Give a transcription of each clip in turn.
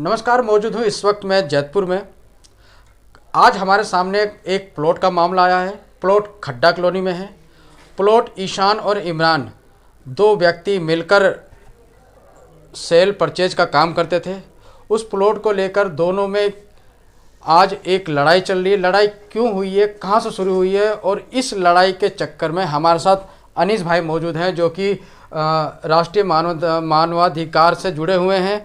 नमस्कार। मौजूद हूँ इस वक्त मैं जैतपुर में। आज हमारे सामने एक प्लॉट का मामला आया है। प्लॉट खड्डा कॉलोनी में है। प्लॉट ईशान और इमरान दो व्यक्ति मिलकर सेल परचेज का काम करते थे। उस प्लॉट को लेकर दोनों में आज एक लड़ाई चल रही है। लड़ाई क्यों हुई है, कहाँ से शुरू हुई है, और इस लड़ाई के चक्कर में हमारे साथ अनीस भाई मौजूद हैं जो कि राष्ट्रीय मानवाधिकार से जुड़े हुए हैं।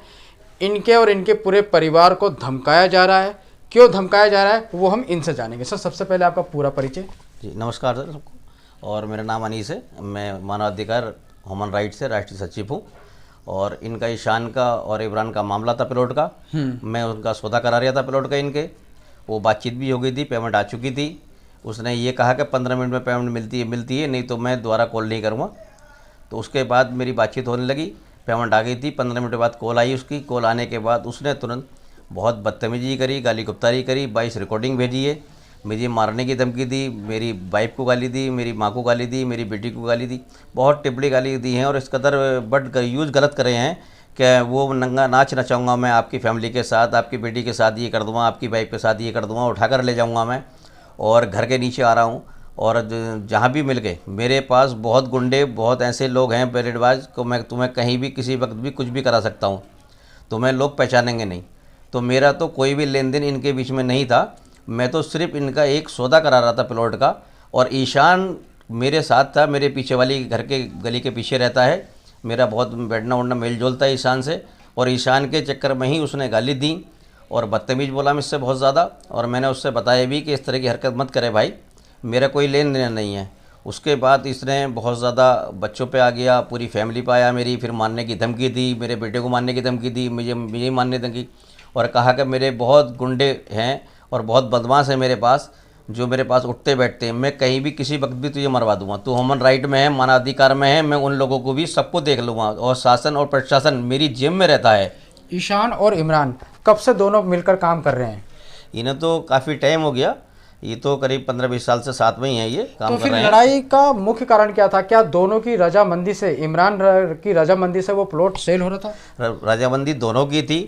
इनके और इनके पूरे परिवार को धमकाया जा रहा है। क्यों धमकाया जा रहा है वो हम इनसे जानेंगे। सर, सबसे पहले आपका पूरा परिचय। जी नमस्कार सर सबको, और मेरा नाम अनीस है। मैं मानवाधिकार ह्यूमन राइट से राष्ट्रीय सचिव हूँ। और इनका ईशान का और इमरान का मामला था प्लॉट का। मैं उनका सौदा करा रहा था प्लॉट का। इनके वो बातचीत भी हो गई थी, पेमेंट आ चुकी थी। उसने ये कहा कि 15 मिनट में पेमेंट मिलती है, नहीं तो मैं दोबारा कॉल नहीं करूँगा। तो उसके बाद मेरी बातचीत होने लगी, पेमेंट आ गई थी। 15 मिनट बाद कॉल आई उसकी। कॉल आने के बाद उसने तुरंत बहुत बदतमीजी करी, गाली गुप्तारी करी, 22 रिकॉर्डिंग भेजी है। मुझे मारने की धमकी दी, मेरी वाइफ को गाली दी, मेरी माँ को गाली दी, मेरी बेटी को गाली दी। बहुत टिप्पणी गाली दी हैं और इस कदर बट यूज़ गलत करे हैं कि वो नंगा नाच नचाऊँगा मैं आपकी फैमिली के साथ, आपकी बेटी के साथ ये कर दूँगा, आपकी वाइफ के साथ ये कर दूँगा, उठाकर ले जाऊँगा मैं और घर के नीचे आ रहा हूँ। और जहाँ भी मिल गए मेरे पास बहुत गुंडे, बहुत ऐसे लोग हैं बेरेडबाज को मैं तुम्हें कहीं भी किसी वक्त भी कुछ भी करा सकता हूँ, तुम्हें लोग पहचानेंगे नहीं। तो मेरा तो कोई भी लेन देन इनके बीच में नहीं था। मैं तो सिर्फ इनका एक सौदा करा रहा था प्लॉट का। और ईशान मेरे साथ था, मेरे पीछे वाली घर के गली के पीछे रहता है। मेरा बहुत बैठना उठना मेल जोलता है ईशान से। और ईशान के चक्कर में ही उसने गाली दी और बदतमीज़ बोला मुझसे बहुत ज़्यादा। और मैंने उससे बताया भी कि इस तरह की हरकत मत करे भाई, मेरा कोई लेन देन नहीं है। उसके बाद इसने बहुत ज़्यादा बच्चों पे आ गया, पूरी फैमिली पे आया मेरी। फिर मारने की धमकी दी, मेरे बेटे को मारने की धमकी दी, मुझे मारने की धमकी। और कहा कि मेरे बहुत गुंडे हैं और बहुत बदमाश है मेरे पास, जो मेरे पास उठते बैठते हैं, मैं कहीं भी किसी वक्त भी तुझे मरवा दूंगा। तू ह्यूमन राइट में है, मानवाधिकार में है, मैं उन लोगों को भी सबको देख लूँगा। और शासन और प्रशासन मेरी जेब में रहता है। ईशान और इमरान कब से दोनों मिलकर काम कर रहे हैं? इन्हें तो काफ़ी टाइम हो गया, ये तो करीब 15-20 साल से साथ में ही है ये काम तो कर रहे हैं। लड़ाई का मुख्य कारण क्या था? क्या दोनों की रजामंदी से, इमरान की रजामंदी से वो प्लॉट सेल हो रहा था? रजामंदी दोनों की थी,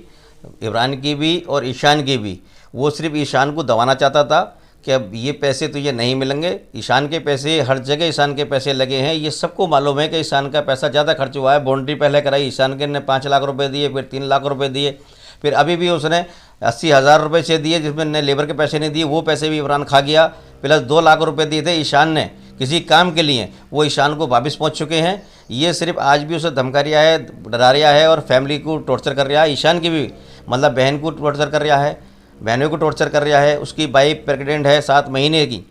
इमरान की भी और ईशान की भी। वो सिर्फ ईशान को दबाना चाहता था कि अब ये पैसे तुझे नहीं मिलेंगे। ईशान के पैसे हर जगह ईशान के पैसे लगे हैं, ये सबको मालूम है कि ईशान का पैसा ज़्यादा खर्च हुआ है। बाउंड्री पहले कराई ईशान के ने 5 लाख रुपए दिए, फिर 3 लाख रुपए दिए, फिर अभी भी उसने 80,000 रुपये से दिए, जिसमें ने लेबर के पैसे नहीं दिए, वो पैसे भी इमरान खा गया। प्लस 2 लाख रुपए दिए थे ईशान ने किसी काम के लिए, वो ईशान को वापस पहुंच चुके हैं। ये सिर्फ आज भी उसे धमका रहा है, डरा रहा है और फैमिली को टॉर्चर कर रहा है। ईशान की भी मतलब बहन को टॉर्चर कर रहा है, बहनों को टॉर्चर कर रहा है। उसकी वाइफ प्रेग्नेंट है 7 महीने की,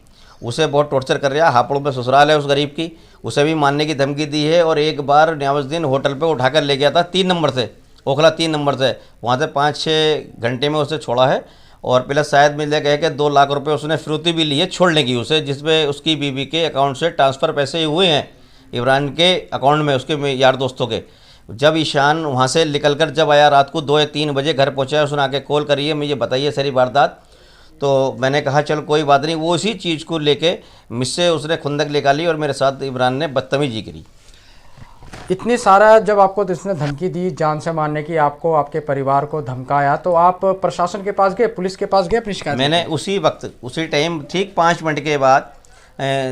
उसे बहुत टॉर्चर कर रहा है। हापुड़ में ससुराल है उस गरीब की, उसे भी मारने की धमकी दी है। और एक बार न्यावुद्दीन होटल पे उठाकर ले गया था 3 नंबर से, ओखला 3 नंबर से, वहाँ से 5-6 घंटे में उसे छोड़ा है। और प्लस शायद मिले कहे कि 2 लाख रुपए उसने फिरौती भी ली है छोड़ने की उसे, जिसमें उसकी बीवी के अकाउंट से ट्रांसफ़र पैसे हुए हैं इमरान के अकाउंट में, उसके यार दोस्तों के। जब ईशान वहाँ से निकलकर जब आया रात को 2 या 3 बजे घर पहुँचा, उसने आके कॉल करी है, मुझे बताइए सारी वारदात। तो मैंने कहा चल कोई बात नहीं। वो उसी चीज़ को लेके मुझसे उसने खुंदक निकाली और मेरे साथ इमरान ने बदतमीजी करी। इतनी सारा जब आपको इसने धमकी दी, जान से मारने की, आपको, आपके परिवार को धमकाया, तो आप प्रशासन के पास गए, पुलिस के पास गए अपनी शिकायत? मैंने उसी वक्त उसी टाइम ठीक 5 मिनट के बाद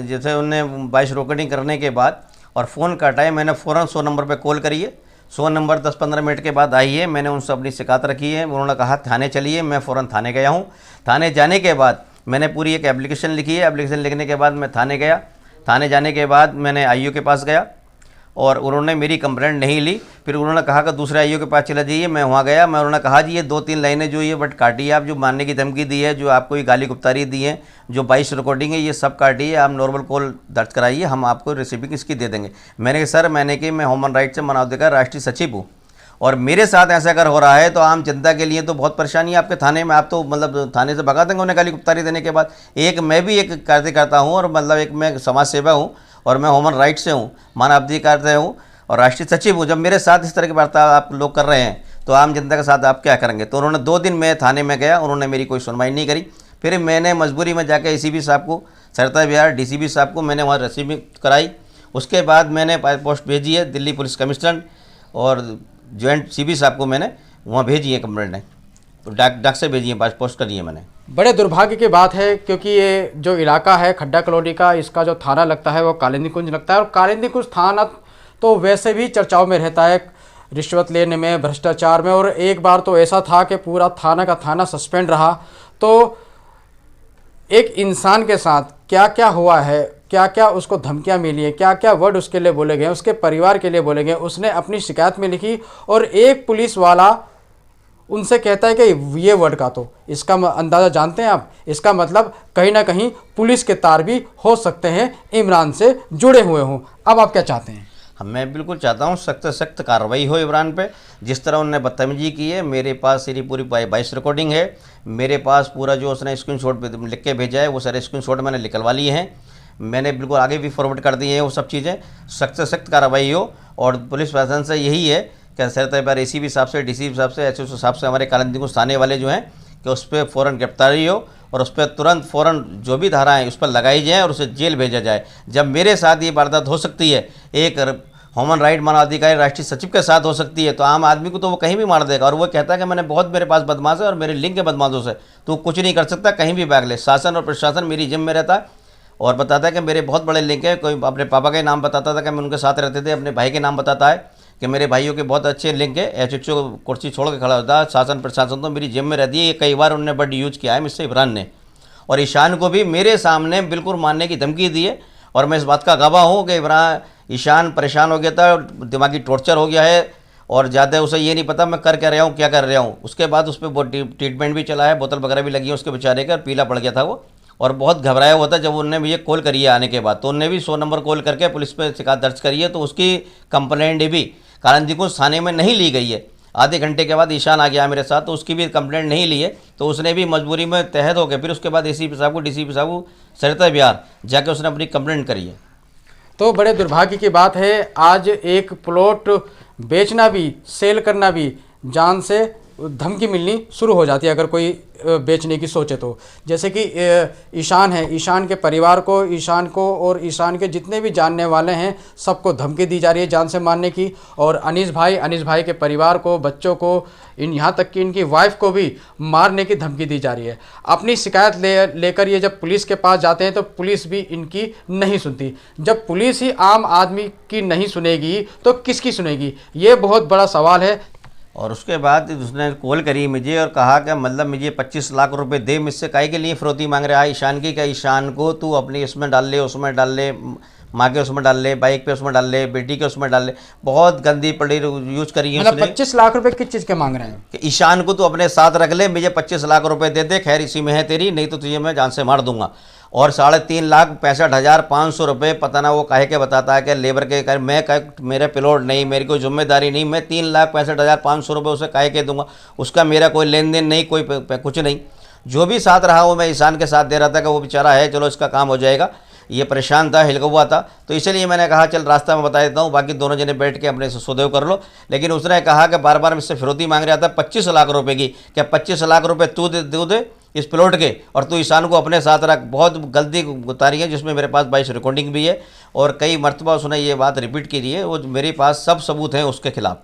जैसे उनने 22 रिकॉर्डिंग करने के बाद और फ़ोन काटा है, मैंने फ़ौरन 100 नंबर पे कॉल करी है। 100 नंबर 10-15 मिनट के बाद आई है। मैंने उनसे अपनी शिकायत रखी है। उन्होंने कहा थाने चलिए, मैं फ़ौरन थाने गया हूँ। थाने जाने के बाद मैंने पूरी एक एप्लीकेशन लिखी है। एप्लीकेशन लिखने के बाद मैं थाने गया। थाने जाने के बाद मैंने आईओ के पास गया और उन्होंने मेरी कंप्लेंट नहीं ली। फिर उन्होंने कहा कि दूसरे आईओ के पास चला जाइए। मैं वहाँ गया, मैं उन्होंने कहा जी ये 2-3 लाइनें जो ये बट काटी है, आप जो मारने की धमकी दी है, जो आपको ये गाली गुप्तारी दी है, जो 22 रिकॉर्डिंग है, ये सब काटी है। आप नॉर्मल कॉल दर्ज कराइए, हम आपको रिसीविंग इसकी दे देंगे। मैंने कहा सर, मैं ह्यूमन राइट से मानवाधिकार राष्ट्रीय सचिव हूँ और मेरे साथ ऐसा अगर हो रहा है तो आम जनता के लिए तो बहुत परेशानी है आपके थाने में। आप तो मतलब थाने से भगा देंगे उन्हें गाली गुप्तारी देने के बाद। एक मैं भी एक कार्यकर्ता हूँ और मतलब एक मैं समाज सेवा हूँ और मैं ह्यूमन राइट से हूँ, मानवाधिकार से हूँ और राष्ट्रीय सचिव हूँ। जब मेरे साथ इस तरह की वार्ता आप लोग कर रहे हैं तो आम जनता के साथ आप क्या करेंगे? तो उन्होंने 2 दिन मैं थाने में गया, उन्होंने मेरी कोई सुनवाई नहीं करी। फिर मैंने मजबूरी में जाकर एसीपी साहब को, सरता बिहार डीसीपी साहब को मैंने वहाँ रिसीविंग कराई। उसके बाद मैंने पोस्ट भेजी है दिल्ली पुलिस कमिश्नर और जॉइंट सीपी साहब को मैंने वहाँ भेजी है कंप्लेंट है। डाक से भेजी है, पोस्ट करी है मैंने। बड़े दुर्भाग्य की बात है, क्योंकि ये जो इलाका है खड्डा कॉलोनी का, इसका जो थाना लगता है वो कालिंदी कुंज लगता है। और कालिंदी कुंज थाना तो वैसे भी चर्चाओं में रहता है रिश्वत लेने में, भ्रष्टाचार में। और एक बार तो ऐसा था कि पूरा थाना का थाना सस्पेंड रहा। तो एक इंसान के साथ क्या क्या हुआ है, क्या क्या उसको धमकियां मिली हैं, क्या क्या वर्ड उसके लिए बोले गए, उसके परिवार के लिए बोले गए, उसने अपनी शिकायत में लिखी। और एक पुलिस वाला उनसे कहता है कि ये वर्ड का, तो इसका अंदाज़ा जानते हैं आप, इसका मतलब कहीं ना कहीं पुलिस के तार भी हो सकते हैं इमरान से जुड़े हुए हों। अब आप क्या चाहते हैं? मैं बिल्कुल चाहता हूँ सख्त से सख्त कार्रवाई हो इमरान पे। जिस तरह उन्होंने बदतमीजी की है, मेरे पास मेरी पूरी वॉइस रिकॉर्डिंग है, मेरे पास पूरा जो उसने स्क्रीनशॉट लिख के भेजा है वो सारे स्क्रीनशॉट मैंने निकलवा लिए हैं, मैंने बिल्कुल आगे भी फॉरवर्ड कर दिए हैं वो सब चीज़ें। सख्त से सख्त कार्रवाई हो। और पुलिस प्रशासन से यही है कि सर बार ACP साहब से, DCP साहब से, SHO साहब से, हमारे कालिंदी कुंज थाने वाले जो हैं, कि उस पर फ़ौरन गिरफ्तारी हो और उस पर तुरंत फ़ौरन जो भी धाराएँ उस पर लगाई जाए और उसे जेल भेजा जाए। जब मेरे साथ ये वारदात हो सकती है, एक ह्यूमन राइट मानवाधिकारी राष्ट्रीय सचिव के साथ हो सकती है, तो आम आदमी को तो वो कहीं भी मार देगा। और वो कहता है कि मैंने बहुत, मेरे पास बदमाश है और मेरे लिंक है बदमाशों से, तो कुछ नहीं कर सकता, कहीं भी भाग ले। शासन और प्रशासन मेरी जिम्मे में रहता है और बताता है कि मेरे बहुत बड़े लिंक है। कोई अपने पापा के नाम बताता था कि मैं उनके साथ रहते थे, अपने भाई के नाम बताता है कि मेरे भाइयों के बहुत अच्छे लिंक है। SHO कुर्सी छोड़ के खड़ा होता है। शासन प्रशासन तो मेरी जिम्मे में रहती है। ये कई बार उन्होंने बड़ी यूज किया है मुझसे इमरान ने। और ईशान को भी मेरे सामने बिल्कुल मारने की धमकी दी है। और मैं इस बात का गवाह हूँ कि ईशान परेशान हो गया था, दिमागी टॉर्चर हो गया है और ज़्यादा उसे ये नहीं पता मैं कर क्या रहा हूँ, क्या कर रहा हूँ। उसके बाद उस पर बहुत ट्रीटमेंट भी चला है, बोतल वगैरह भी लगी है उसके बेचारे का, पीला पड़ गया था वो और बहुत घबराया हुआ था। जब उनने मुझे कॉल करी है आने के बाद, तो उनने भी 100 नंबर कॉल करके पुलिस पे शिकायत दर्ज करी है। तो उसकी कंप्लेंट भी कालिंदी कुंज थाने में नहीं ली गई है। आधे घंटे के बाद ईशान आ गया मेरे साथ, तो उसकी भी कंप्लेंट नहीं ली है। तो उसने भी मजबूरी में तहत हो गया, फिर उसके बाद ACP साहब को, DCP साहब को, सरिता बिहार जाके उसने अपनी कंप्लेंट करी है। तो बड़े दुर्भाग्य की बात है, आज एक प्लॉट बेचना भी, सेल करना भी, जान से धमकी मिलनी शुरू हो जाती है अगर कोई बेचने की सोचे तो। जैसे कि ईशान है, ईशान के परिवार को, ईशान को और ईशान के जितने भी जानने वाले हैं सबको धमकी दी जा रही है जान से मारने की। और अनीस भाई के परिवार को, बच्चों को, यहाँ तक कि इनकी वाइफ को भी मारने की धमकी दी जा रही है। अपनी शिकायत लेकर ये जब पुलिस के पास जाते हैं तो पुलिस भी इनकी नहीं सुनती। जब पुलिस ही आम आदमी की नहीं सुनेगी तो किसकी सुनेगी, ये बहुत बड़ा सवाल है। और उसके बाद उसने कॉल करी मुझे और कहा कि मतलब मुझे 25 लाख रुपए दे, मुझसे काहे के लिए फिरौती मांग रहा है ईशान की, क्या ईशान को तू अपनी इसमें डाल ले, उसमें डाल ले, माँ के उसमें डाल ले, बाइक पे उसमें डाल ले, बेटी के उसमें डाल ले। बहुत गंदी पड़ी यूज करी है। मतलब 25 लाख रुपए किस चीज़ के मांग रहे हैं? कि ईशान को तू अपने साथ रख ले, मुझे 25 लाख रुपए दे दे, खैर इसी में है तेरी, नहीं तो तुझे मैं जान से मार दूंगा। और 3,65,500 रुपये पता ना वो काहे के बताता है कि लेबर के कर, मैं मेरे प्लॉट नहीं, मेरी कोई जिम्मेदारी नहीं, मैं 3,65,500 रुपये उसे काहे के दूंगा, उसका मेरा कोई लेन देन नहीं, कोई कुछ नहीं। जो भी साथ रहा वो मैं ईशान के साथ दे रहा था कि वो बेचारा है, चलो इसका काम हो जाएगा। ये परेशान था, हिलका हुआ था, तो इसलिए मैंने कहा चल रास्ता में बता देता हूँ, बाकी दोनों जने बैठ के अपने सौदेव कर लो। लेकिन उसने कहा कि बार बार मुझसे फिरौती मांग रहा था 25 लाख रुपए की, क्या 25 लाख रुपए तू दे इस प्लॉट के और तू ईशान को अपने साथ रख। बहुत गलती उतारी है, जिसमें मेरे पास 22 रिकॉर्डिंग भी है और कई मरतबा उसने ये बात रिपीट की है। वो मेरे पास सब सबूत हैं उसके खिलाफ।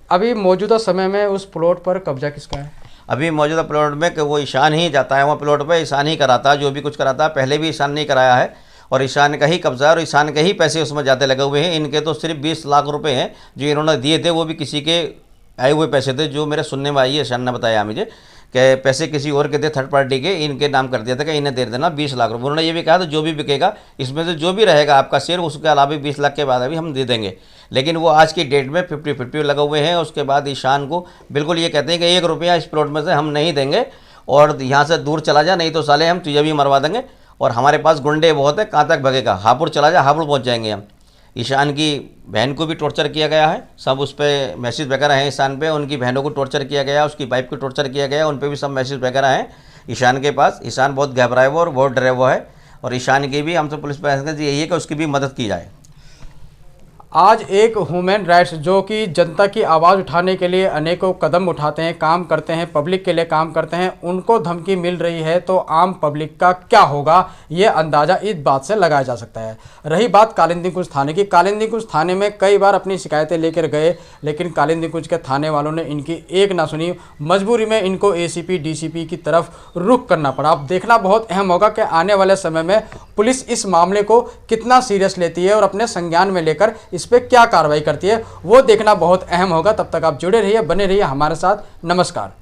अभी मौजूदा समय में उस प्लॉट पर कब्जा किसका है? अभी मौजूदा प्लॉट में कि वो ईशान ही जाता है, वहाँ प्लॉट पे ईशान ही कराता है, जो भी कुछ कराता है। पहले भी ईशान ने कराया है और ईशान का ही कब्जा है और ईशान के ही पैसे उसमें ज़्यादा लगे हुए हैं। इनके तो सिर्फ 20 लाख रुपए हैं जो इन्होंने दिए थे, वो भी किसी के आए हुए पैसे थे, जो मेरे सुनने में आई है। ईशान ने बताया मुझे कि पैसे किसी और के थे, थर्ड पार्टी के, इनके नाम कर दिया था कि इन्हें दे देना 20 लाख रुपये। उन्होंने ये भी कहा था जो भी बिकेगा इसमें से जो भी रहेगा आपका शेयर, उसके अलावा 20 लाख के बाद अभी हम दे देंगे। लेकिन वो आज की डेट में 50-50 लगे हुए हैं। उसके बाद ईशान को बिल्कुल ये कहते हैं कि 1 रुपया इस प्लॉट में से हम नहीं देंगे और यहाँ से दूर चला जा, नहीं तो साले हम तुझे भी मरवा देंगे। और हमारे पास गुंडे बहुत है, कहाँ तक भगेगा, हापुड़ चला जा, हापुड़ पहुँच जाएंगे हम। ईशान की बहन को भी टॉर्चर किया गया है, सब उस पर मैसेज वगैरह हैं ईशान पे। उनकी बहनों को टॉर्चर किया गया, उसकी वाइफ को टॉर्चर किया गया, उन पे भी सब मैसेज वगैरह हैं ईशान के पास। ईशान बहुत घबराया हुआ और बहुत डरे हुआ है और ईशान की भी हमसे पुलिस प्रशासन से यही है कि उसकी भी मदद की जाए। आज एक ह्यूमन राइट्स जो कि जनता की आवाज़ उठाने के लिए अनेकों कदम उठाते हैं, काम करते हैं, पब्लिक के लिए काम करते हैं, उनको धमकी मिल रही है तो आम पब्लिक का क्या होगा ये अंदाज़ा इस बात से लगाया जा सकता है। रही बात कालिंदी कुंज थाने की, कालिंदी कुंज थाने में कई बार अपनी शिकायतें लेकर गए, लेकिन कालिंदी कुंज के थाने वालों ने इनकी एक ना सुनी। मजबूरी में इनको एसीपी डीसीपी की तरफ रुख करना पड़ा। अब देखना बहुत अहम होगा कि आने वाले समय में पुलिस इस मामले को कितना सीरियस लेती है और अपने संज्ञान में लेकर इस पे क्या कार्रवाई करती है, वो देखना बहुत अहम होगा। तब तक आप जुड़े रहिए, बने रहिए हमारे साथ। नमस्कार।